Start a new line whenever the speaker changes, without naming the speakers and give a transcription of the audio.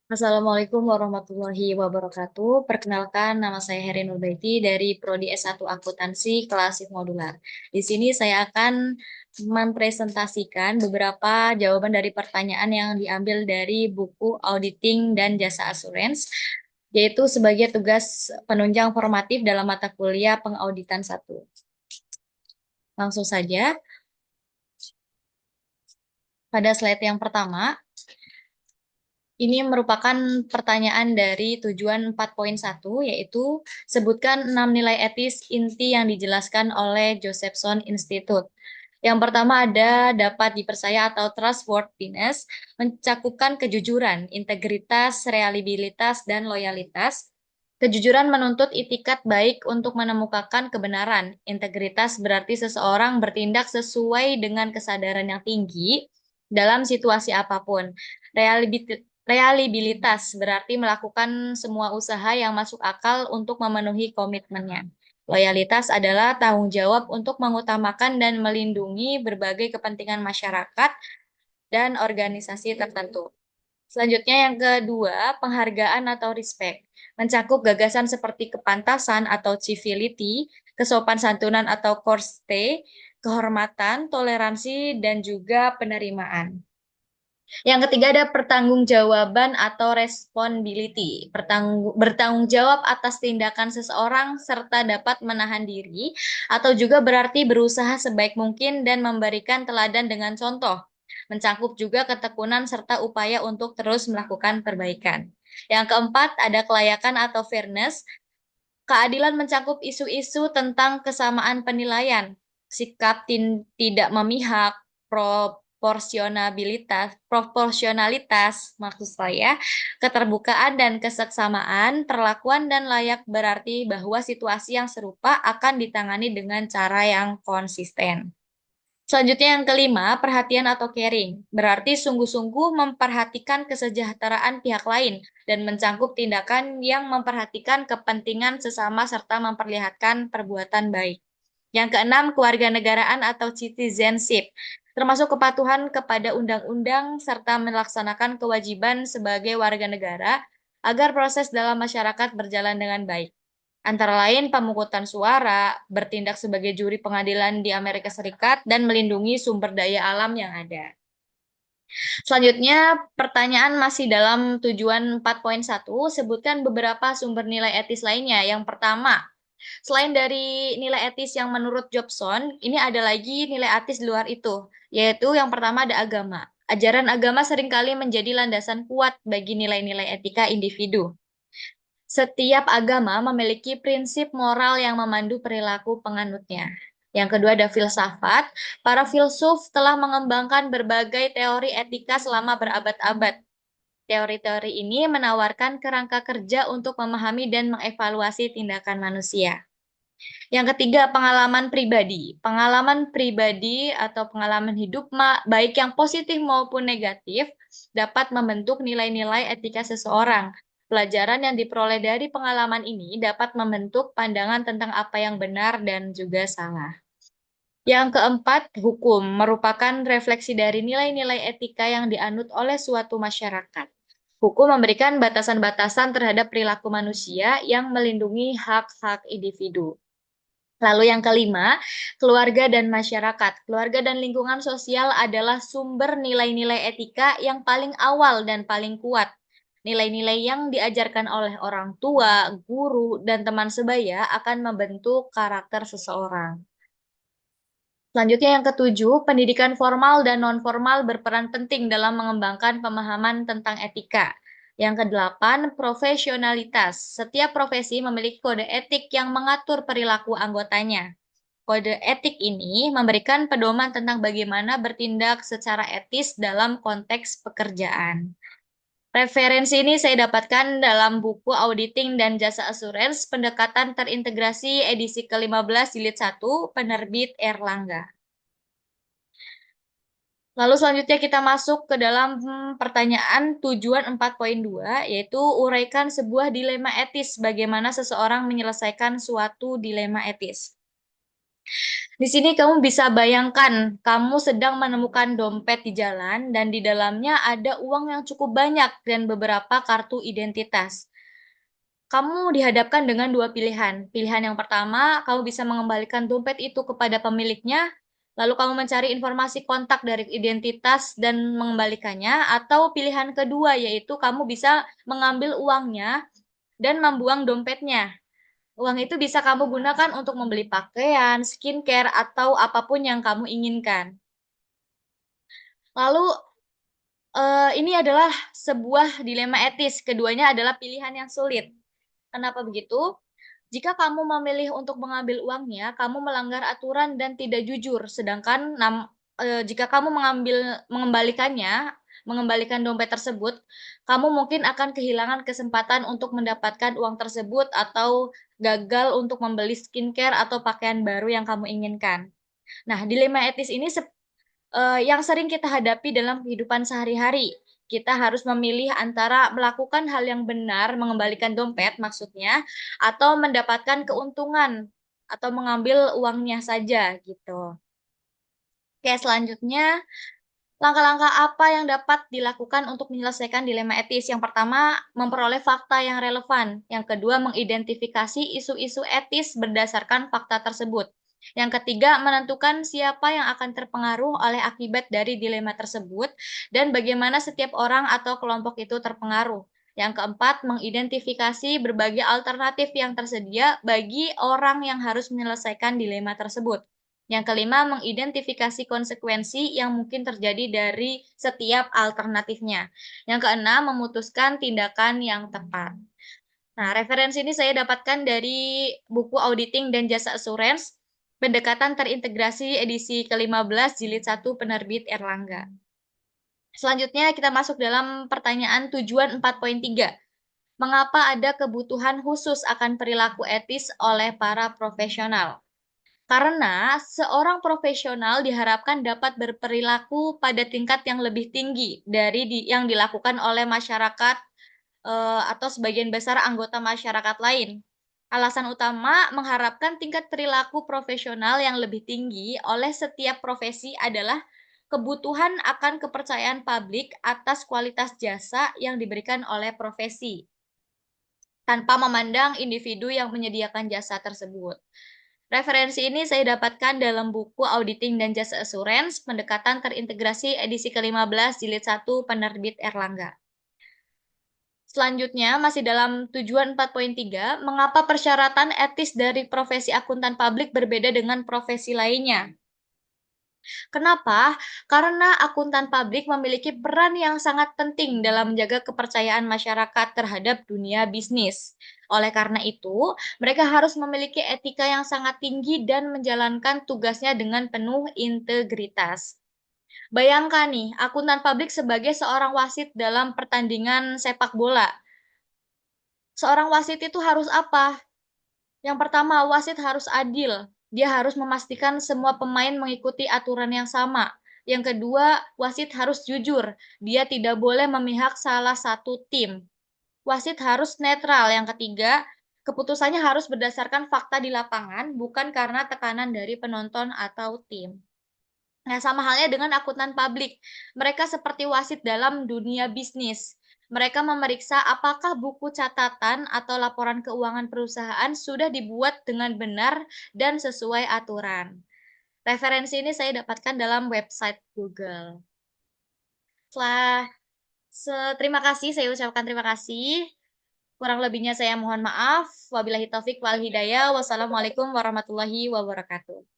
Assalamualaikum warahmatullahi wabarakatuh. Perkenalkan, nama saya Heri Nurbaiti dari Prodi S1 Akuntansi Klasik Modular. Di sini saya akan mempresentasikan beberapa jawaban dari pertanyaan yang diambil dari buku Auditing dan Jasa Assurance, yaitu sebagai tugas penunjang formatif dalam mata kuliah Pengauditan 1. Langsung saja, pada slide yang pertama, ini merupakan pertanyaan dari tujuan 4.1, yaitu sebutkan 6 nilai etis inti yang dijelaskan oleh Josephson Institute. Yang pertama ada dapat dipercaya atau trustworthiness, mencakupkan kejujuran, integritas, reliabilitas, dan loyalitas. Kejujuran menuntut itikat baik untuk menemukan kebenaran. Integritas berarti seseorang bertindak sesuai dengan kesadaran yang tinggi dalam situasi apapun. Reliabilitas berarti melakukan semua usaha yang masuk akal untuk memenuhi komitmennya. Loyalitas adalah tanggung jawab untuk mengutamakan dan melindungi berbagai kepentingan masyarakat dan organisasi tertentu. Selanjutnya yang kedua, penghargaan atau respect. Mencakup gagasan seperti kepantasan atau civility, kesopan santunan atau courtesy, kehormatan, toleransi, dan juga penerimaan. Yang ketiga ada pertanggungjawaban atau responsibility. Bertanggung jawab atas tindakan seseorang serta dapat menahan diri atau juga berarti berusaha sebaik mungkin dan memberikan teladan dengan contoh. Mencakup juga ketekunan serta upaya untuk terus melakukan perbaikan. Yang keempat ada kelayakan atau fairness. Keadilan mencakup isu-isu tentang kesamaan penilaian, sikap tidak memihak, proporsionalitas, maksud saya, keterbukaan dan keseksamaan, perlakuan dan layak berarti bahwa situasi yang serupa akan ditangani dengan cara yang konsisten. Selanjutnya yang kelima, perhatian atau caring. Berarti sungguh-sungguh memperhatikan kesejahteraan pihak lain dan mencakup tindakan yang memperhatikan kepentingan sesama serta memperlihatkan perbuatan baik. Yang keenam, kewarganegaraan atau citizenship, termasuk kepatuhan kepada undang-undang serta melaksanakan kewajiban sebagai warga negara agar proses dalam masyarakat berjalan dengan baik. Antara lain pemungutan suara, bertindak sebagai juri pengadilan di Amerika Serikat, dan melindungi sumber daya alam yang ada. Selanjutnya, pertanyaan masih dalam tujuan 4.1, sebutkan beberapa sumber nilai etis lainnya. Yang pertama, selain dari nilai etis yang menurut Jobson, ini ada lagi nilai etis di luar itu, yaitu yang pertama ada agama. Ajaran agama seringkali menjadi landasan kuat bagi nilai-nilai etika individu. Setiap agama memiliki prinsip moral yang memandu perilaku penganutnya. Yang kedua ada filsafat. Para filsuf telah mengembangkan berbagai teori etika selama berabad-abad. Teori-teori ini menawarkan kerangka kerja untuk memahami dan mengevaluasi tindakan manusia. Yang ketiga, pengalaman pribadi. Pengalaman pribadi atau pengalaman hidup, baik yang positif maupun negatif, dapat membentuk nilai-nilai etika seseorang. Pelajaran yang diperoleh dari pengalaman ini dapat membentuk pandangan tentang apa yang benar dan juga salah. Yang keempat, hukum merupakan refleksi dari nilai-nilai etika yang dianut oleh suatu masyarakat. Hukum memberikan batasan-batasan terhadap perilaku manusia yang melindungi hak-hak individu. Lalu yang kelima, keluarga dan masyarakat. Keluarga dan lingkungan sosial adalah sumber nilai-nilai etika yang paling awal dan paling kuat. Nilai-nilai yang diajarkan oleh orang tua, guru, dan teman sebaya akan membentuk karakter seseorang. Selanjutnya yang ketujuh, pendidikan formal dan non-formal berperan penting dalam mengembangkan pemahaman tentang etika. Yang kedelapan, profesionalitas. Setiap profesi memiliki kode etik yang mengatur perilaku anggotanya. Kode etik ini memberikan pedoman tentang bagaimana bertindak secara etis dalam konteks pekerjaan. Referensi ini saya dapatkan dalam buku Auditing dan Jasa Assurance, Pendekatan Terintegrasi edisi ke-15 jilid 1, penerbit Erlangga. Lalu selanjutnya kita masuk ke dalam pertanyaan tujuan 4.2, yaitu uraikan sebuah dilema etis, bagaimana seseorang menyelesaikan suatu dilema etis. Di sini kamu bisa bayangkan, kamu sedang menemukan dompet di jalan dan di dalamnya ada uang yang cukup banyak dan beberapa kartu identitas. Kamu dihadapkan dengan dua pilihan. Pilihan yang pertama, kamu bisa mengembalikan dompet itu kepada pemiliknya, lalu kamu mencari informasi kontak dari identitas dan mengembalikannya, atau pilihan kedua yaitu kamu bisa mengambil uangnya dan membuang dompetnya. Uang itu bisa kamu gunakan untuk membeli pakaian, skincare, atau apapun yang kamu inginkan. Lalu, ini adalah sebuah dilema etis, keduanya adalah pilihan yang sulit. Kenapa begitu? Jika kamu memilih untuk mengambil uangnya, kamu melanggar aturan dan tidak jujur. Sedangkan jika kamu mengembalikan dompet tersebut, kamu mungkin akan kehilangan kesempatan untuk mendapatkan uang tersebut atau gagal untuk membeli skincare atau pakaian baru yang kamu inginkan. Nah, dilema etis ini yang sering kita hadapi dalam kehidupan sehari-hari. Kita harus memilih antara melakukan hal yang benar, mengembalikan dompet maksudnya, atau mendapatkan keuntungan, atau mengambil uangnya saja, gitu. Oke, selanjutnya, langkah-langkah apa yang dapat dilakukan untuk menyelesaikan dilema etis? Yang pertama, memperoleh fakta yang relevan. Yang kedua, mengidentifikasi isu-isu etis berdasarkan fakta tersebut. Yang ketiga, menentukan siapa yang akan terpengaruh oleh akibat dari dilema tersebut dan bagaimana setiap orang atau kelompok itu terpengaruh. Yang keempat, mengidentifikasi berbagai alternatif yang tersedia bagi orang yang harus menyelesaikan dilema tersebut. Yang kelima, mengidentifikasi konsekuensi yang mungkin terjadi dari setiap alternatifnya. Yang keenam, memutuskan tindakan yang tepat. Nah, referensi ini saya dapatkan dari buku Auditing dan Jasa Assurance, Pendekatan Terintegrasi edisi ke-15 jilid 1 penerbit Erlangga. Selanjutnya kita masuk dalam pertanyaan tujuan 4.3. Mengapa ada kebutuhan khusus akan perilaku etis oleh para profesional? Karena seorang profesional diharapkan dapat berperilaku pada tingkat yang lebih tinggi dari yang dilakukan oleh masyarakat atau sebagian besar anggota masyarakat lain. Alasan utama mengharapkan tingkat perilaku profesional yang lebih tinggi oleh setiap profesi adalah kebutuhan akan kepercayaan publik atas kualitas jasa yang diberikan oleh profesi, tanpa memandang individu yang menyediakan jasa tersebut. Referensi ini saya dapatkan dalam buku Auditing dan Jasa Assurance, Pendekatan Terintegrasi edisi ke-15 jilid 1 penerbit Erlangga. Selanjutnya, masih dalam tujuan 4.3, mengapa persyaratan etis dari profesi akuntan publik berbeda dengan profesi lainnya? Kenapa? Karena akuntan publik memiliki peran yang sangat penting dalam menjaga kepercayaan masyarakat terhadap dunia bisnis. Oleh karena itu, mereka harus memiliki etika yang sangat tinggi dan menjalankan tugasnya dengan penuh integritas. Bayangkan nih, akuntan publik sebagai seorang wasit dalam pertandingan sepak bola. Seorang wasit itu harus apa? Yang pertama, wasit harus adil. Dia harus memastikan semua pemain mengikuti aturan yang sama. Yang kedua, wasit harus jujur. Dia tidak boleh memihak salah satu tim. Wasit harus netral. Yang ketiga, keputusannya harus berdasarkan fakta di lapangan, bukan karena tekanan dari penonton atau tim. Nah, sama halnya dengan akuntan publik. Mereka seperti wasit dalam dunia bisnis. Mereka memeriksa apakah buku catatan atau laporan keuangan perusahaan sudah dibuat dengan benar dan sesuai aturan. Referensi ini saya dapatkan dalam website Google. Setelah terima kasih, saya ucapkan terima kasih. Kurang lebihnya saya mohon maaf. Wabillahi taufik wal hidayah. Wassalamualaikum warahmatullahi wabarakatuh.